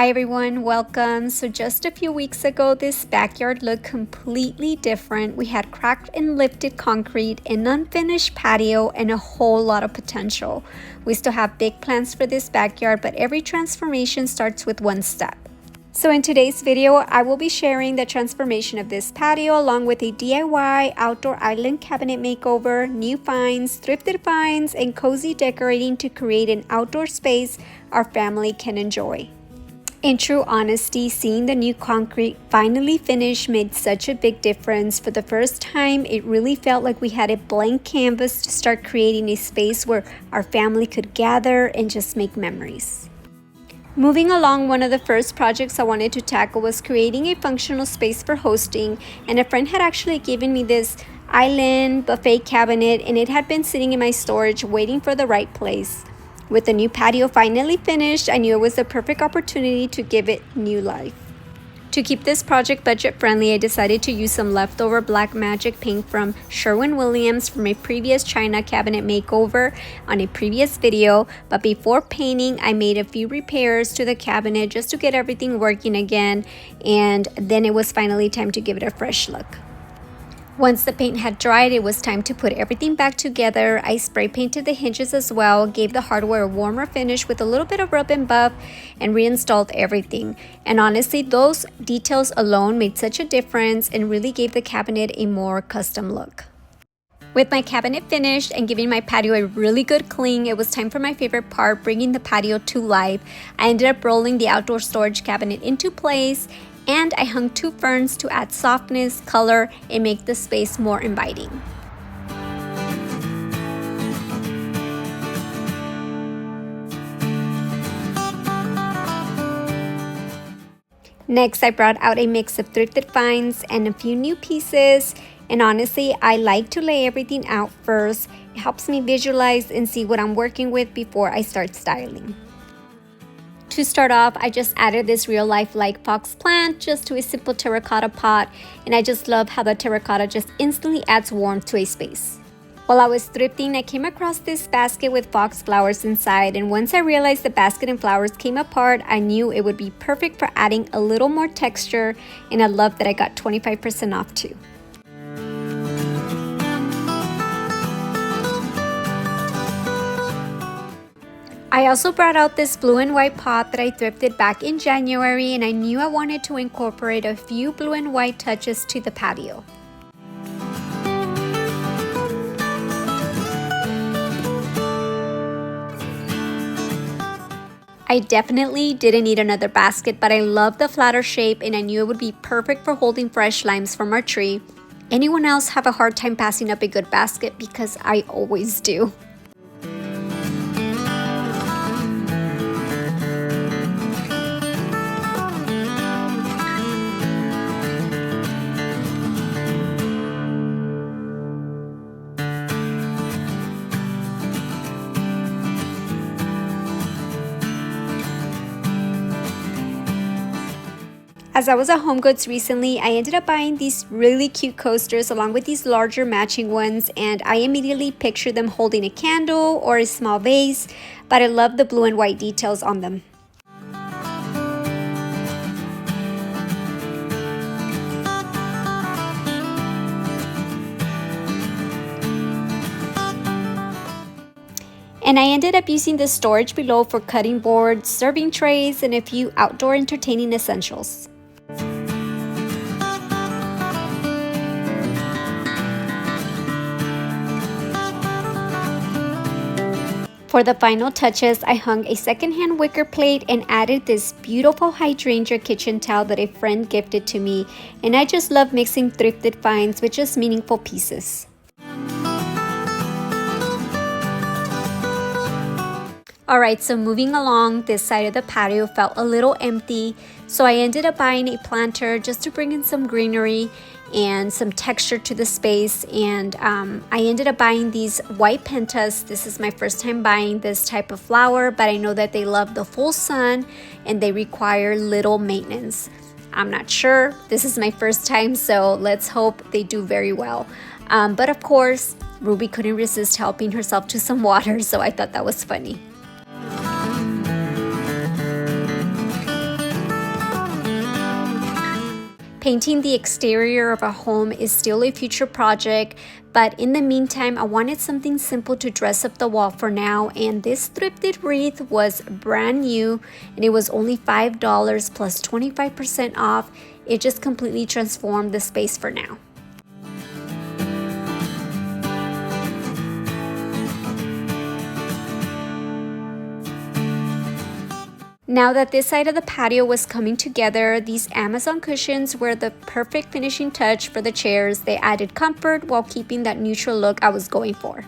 Hi everyone, welcome. So just a few weeks ago, this backyard looked completely different. We had cracked and lifted concrete, an unfinished patio, and a whole lot of potential. We still have big plans for this backyard, but every transformation starts with one step. So in today's video, I will be sharing the transformation of this patio along with a DIY outdoor island cabinet makeover, new finds, thrifted finds, and cozy decorating to create an outdoor space our family can enjoy. In true honesty, seeing the new concrete finally finished made such a big difference. For the first time, it really felt like we had a blank canvas to start creating a space where our family could gather and just make memories. Moving along, one of the first projects I wanted to tackle was creating a functional space for hosting, and a friend had actually given me this island buffet cabinet, and it had been sitting in my storage waiting for the right place. With the new patio finally finished, I knew it was the perfect opportunity to give it new life. To keep this project budget friendly, I decided to use some leftover black magic paint from Sherwin-Williams from a previous China cabinet makeover on a previous video. But before painting, I made a few repairs to the cabinet just to get everything working again, and then it was finally time to give it a fresh look. Once the paint had dried, it was time to put everything back together. I spray painted the hinges as well, gave the hardware a warmer finish with a little bit of rub and buff, and reinstalled everything. And honestly, those details alone made such a difference and really gave the cabinet a more custom look. With my cabinet finished and giving my patio a really good clean, it was time for my favorite part, bringing the patio to life. I ended up rolling the outdoor storage cabinet into place, and I hung 2 ferns to add softness, color, and make the space more inviting. Next, I brought out a mix of thrifted finds and a few new pieces. And honestly, I like to lay everything out first. It helps me visualize and see what I'm working with before I start styling. To start off, I just added this real-life like fox plant just to a simple terracotta pot, and I just love how the terracotta just instantly adds warmth to a space. While I was thrifting, I came across this basket with fox flowers inside, and once I realized the basket and flowers came apart, I knew it would be perfect for adding a little more texture, and I love that I got 25% off too. I also brought out this blue and white pot that I thrifted back in January, and I knew I wanted to incorporate a few blue and white touches to the patio. I definitely didn't need another basket, but I love the flatter shape and I knew it would be perfect for holding fresh limes from our tree. Anyone else have a hard time passing up a good basket? Because I always do. As I was at HomeGoods recently, I ended up buying these really cute coasters along with these larger matching ones, and I immediately pictured them holding a candle or a small vase, but I love the blue and white details on them. And I ended up using the storage below for cutting boards, serving trays, and a few outdoor entertaining essentials. For the final touches, I hung a secondhand wicker plate and added this beautiful hydrangea kitchen towel that a friend gifted to me, and I just love mixing thrifted finds with just meaningful pieces. Alright, so moving along, this side of the patio felt a little empty, so I ended up buying a planter just to bring in some greenery and some texture to the space. And I ended up buying these white pentas. This is my first time buying this type of flower, but I know that they love the full sun and they require little maintenance. I'm not sure. This is my first time, so let's hope they do very well. But of course, Ruby couldn't resist helping herself to some water, so I thought that was funny. Painting the exterior of a home is still a future project, but in the meantime, I wanted something simple to dress up the wall for now, and this thrifted wreath was brand new and it was only $5 plus 25% off. It just completely transformed the space for now. Now that this side of the patio was coming together, these Amazon cushions were the perfect finishing touch for the chairs. They added comfort while keeping that neutral look I was going for.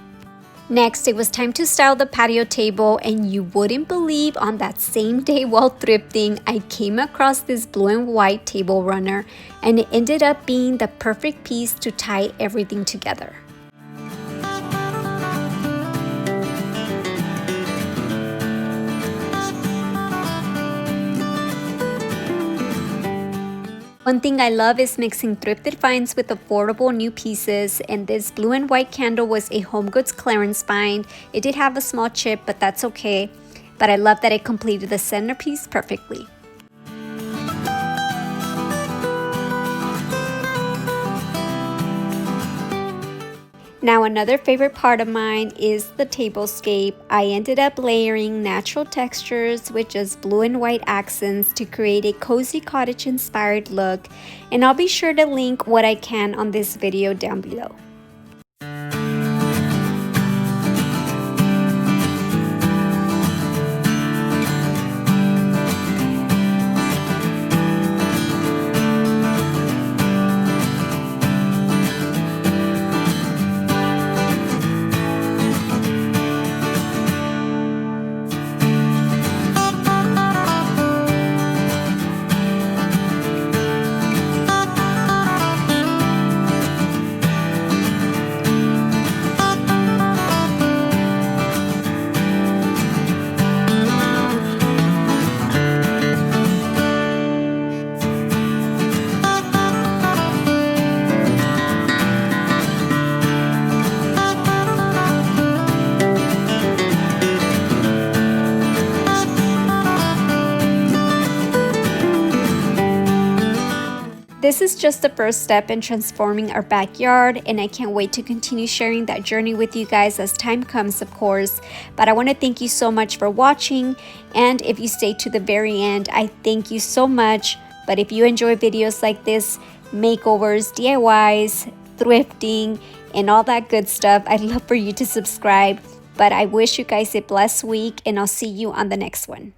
Next, it was time to style the patio table, and you wouldn't believe on that same day while thrifting, I came across this blue and white table runner, and it ended up being the perfect piece to tie everything together. One thing I love is mixing thrifted finds with affordable new pieces, and this blue and white candle was a HomeGoods clearance find. It did have a small chip, but that's okay. But I love that it completed the centerpiece perfectly. Now another favorite part of mine is the tablescape. I ended up layering natural textures with just blue and white accents to create a cozy cottage inspired look, and I'll be sure to link what I can on this video down below. This is just the first step in transforming our backyard, and I can't wait to continue sharing that journey with you guys as time comes, of course. But I want to thank you so much for watching, and if you stay to the very end, I thank you so much. But if you enjoy videos like this, makeovers, DIYs, thrifting, and all that good stuff, I'd love for you to subscribe. But I wish you guys a blessed week, and I'll see you on the next one.